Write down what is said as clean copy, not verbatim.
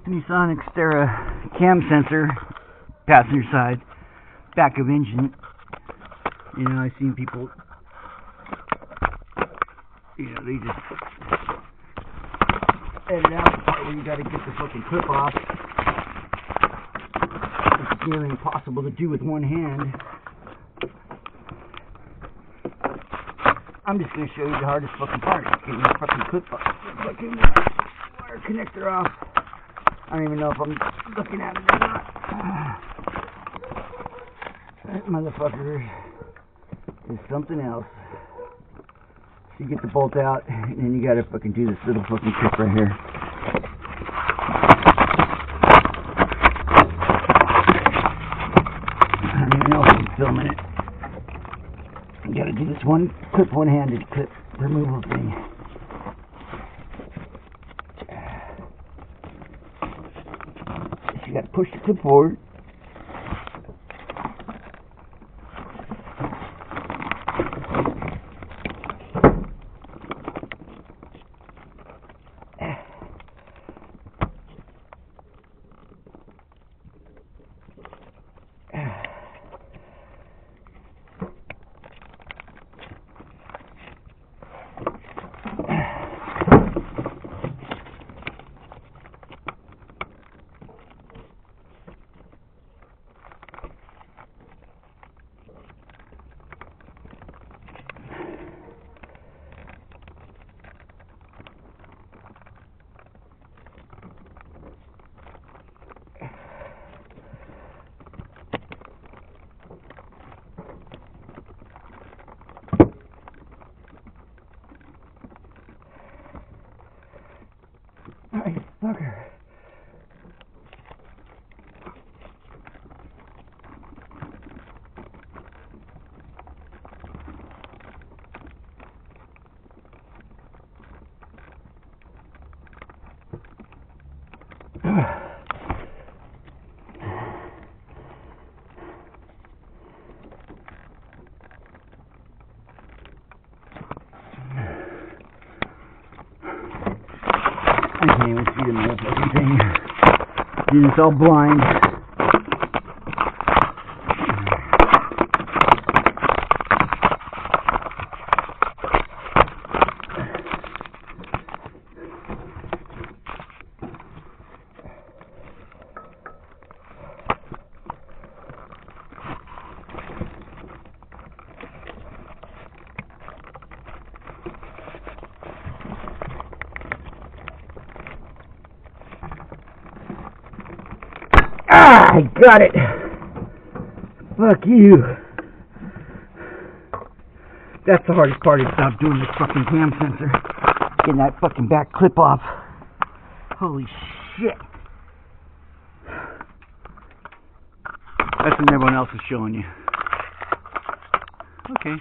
Nissan Xterra cam sensor, passenger side, back of engine. You know, I've seen people, you know, they just edit out the part where you gotta get the fucking clip off. It's nearly impossible to do with one hand. I'm just gonna show you the hardest fucking part, getting the fucking clip off, fucking wire connector off. I don't even know if I'm looking at it or not. That motherfucker is something else. So you get the bolt out, and then you gotta fucking do this little fucking clip right here. I don't even know if I'm filming it. You gotta do this one clip, one-handed clip removal thing. You gotta push the clip forward. Hey, fucker. I can't even see the motherfucking thing. It's all blind. Ah, I got it. Fuck you. That's the hardest part, is stop doing this fucking cam sensor. Getting that fucking back clip off. Holy shit. That's what everyone else is showing you. Okay.